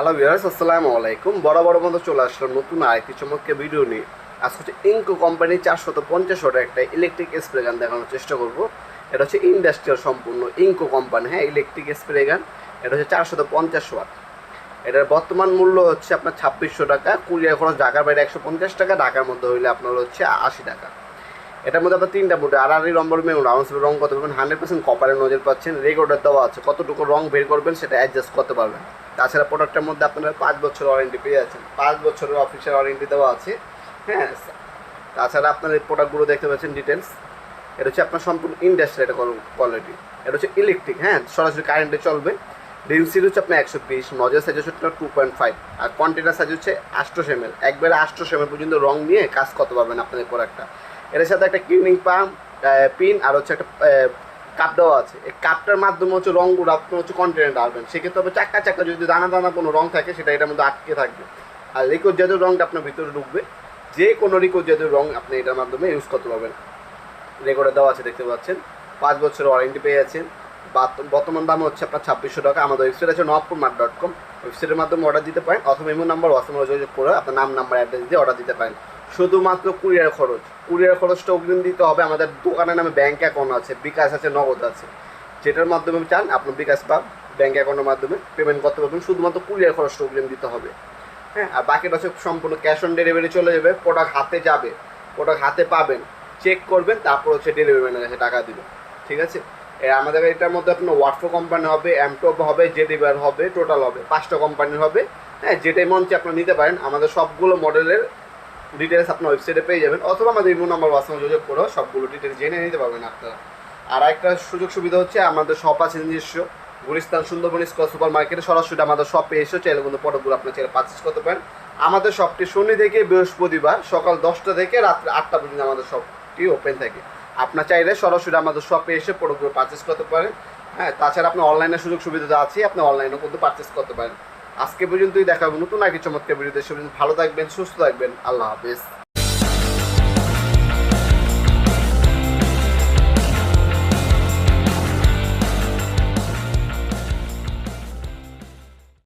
Hello viewers, আসসালামু আলাইকুম। বড় মতো চলে আসলাম নতুন আরেকটি চমৎকার ভিডিও নিয়ে। আজকে হচ্ছে ইনকো কোম্পানি 450 ওয়াটের একটা ইলেকট্রিক স্প্রে গান দেখানোর চেষ্টা করব। এটা হচ্ছে ইন্ডাস্ট্রিয়াল সম্পূর্ণ ইনকো কোম্পানি, হ্যাঁ, ইলেকট্রিক স্প্রে গান। এটা হচ্ছে 450 ওয়াট। এটার বর্তমান মূল্য হচ্ছে আপনার 2600 টাকা। কুরিয়ার খরচ ঢাকার বাইরে 150 টাকা, ঢাকার মধ্যে হইলে আপনার হচ্ছে 80 টাকা। এটার মধ্যে আপনার তিনটা মোটে আড়াআড়ি নম্বর মেমো রাউন্ড রং করতে পারবেন। 100% কপারের নজর পাচ্ছেন। রেগুলেটর দেওয়া আছে, কতটুকু রং বের করবেন সেটা অ্যাডজাস্ট করতে পারবেন। তাছাড়া প্রোডাক্টের মধ্যে আপনারা 5 বছর ওয়ারেন্টি পেয়ে যাচ্ছেন। 5 বছরের অফিসিয়াল ওয়ারেন্টি দেওয়া আছে, হ্যাঁ। তাছাড়া আপনার এই প্রোডাক্টগুলো দেখতে পাচ্ছেন ডিটেলস। এটা হচ্ছে আপনার সম্পূর্ণ ইন্ডাস্ট্রি এটা কোয়ালিটি। এটা হচ্ছে ইলেকট্রিক, হ্যাঁ, সরাসরি কারেন্টে চলবে। ডেন্সিটি হচ্ছে আপনার 120, নজর সাইজ হচ্ছে 2.5, আর কন্টেনার সাইজ হচ্ছে 800 ml। একবারে 800 ml পর্যন্ত রং নিয়ে কাজ করতে পারবেন আপনাদের প্রোডাক্টটা। এর সাথে একটা ক্লিনিং পাম্প, পিন আর হচ্ছে একটা কাপ দেওয়া আছে। এই কাপটার মাধ্যমে হচ্ছে রঙগুলো আপনি হচ্ছে কন্টেনার ডালবেন। সেক্ষেত্রে হবে চাক্কা যদি দানা কোনো রং থাকে সেটা এটার মধ্যে আটকে থাকবে। আর লিকুইড জাতীয় রঙটা আপনার ভিতরে ঢুকবে। যে কোনো লিকুইড জাতীয় রং আপনি এটার মাধ্যমে ইউজ করতে পারবেন। রেকর্ডে দেওয়া আছে, দেখতে পাচ্ছেন। 5 বছরের ওয়ারেন্টি পেয়ে যাচ্ছেন। বর্তমান দাম হচ্ছে আপনার 2600 টাকা। আমাদের ওয়েবসাইট আছে navapurmart.com। ওয়েবসাইটের মাধ্যমে অর্ডার দিতে পারেন, অথবা ইমো নাম্বার হোয়াটসঅ্যাপে যোগাযোগ করে আপনার নাম্বার অ্যাড্রেস দিয়ে অর্ডার দিতে পারেন। শুধুমাত্র কুরিয়ার খরচটা অগ্রিম দিতে হবে। আমাদের দোকানের নামে ব্যাঙ্ক অ্যাকাউন্ট আছে, বিকাশ আছে, নগদ আছে। যেটার মাধ্যমে চান আপনার বিকাশ বা ব্যাঙ্ক অ্যাকাউন্টের মাধ্যমে পেমেন্ট করতে পারবেন। শুধুমাত্র কুরিয়ার খরচটা অগ্রিম দিতে হবে, হ্যাঁ। আর বাকিটা হচ্ছে সম্পূর্ণ ক্যাশ অন ডেলিভারি চলে যাবে। প্রোডাক্ট হাতে যাবে, প্রোডাক্ট হাতে পাবেন, চেক করবেন, তারপর হচ্ছে ডেলিভারি ম্যানের কাছে টাকা দিবেন, ঠিক আছে। আমাদের এটার মধ্যে আপনার ওয়াটফো কোম্পানি হবে, এমটপ হবে, জেডিবার হবে, টোটাল হবে 5টা কোম্পানির হবে, হ্যাঁ। যেটাই মঞ্চে আপনারা নিতে পারেন। আমাদের সবগুলো মডেলের ডিটেলস আপনার ওয়েবসাইটে পেয়ে যাবেন, অথবা আমাদের ইমো নাম্বার হোয়াটসঅ্যাপে যোগাযোগ করেও সবগুলো ডিটেলস জেনে নিতে পারবেন আপনারা। আর একটা সুযোগ সুবিধা হচ্ছে আমাদের শপ আছে নিজস্ব গুলিস্তান সুন্দরবন স্কোয়ার সুপার মার্কেটে। সরাসরি আমাদের শপে এসে চাইলে কিন্তু প্রোডাক্টগুলো আপনার চাইলে পারচেস করতে পারেন। আমাদের শপটি শনি থেকে বৃহস্পতিবার সকাল 10টা থেকে রাত্রে 8টা পর্যন্ত আমাদের শপটি ওপেন থাকে। আপনার চাইলে সরাসরি আমাদের শপে এসে প্রোডাক্টগুলো পারচেস করতে পারেন, হ্যাঁ। তাছাড়া আপনি অনলাইনের সুযোগ সুবিধা আছে, আপনি অনলাইনেও কিন্তু পারচেস করতে পারেন। আজকে পর্যন্তই দেখা হবে নতুন একটি চমৎকার ভিডিওতে। সে পর্যন্ত ভালো থাকবেন, সুস্থ থাকবেন। আল্লাহ হাফেজ।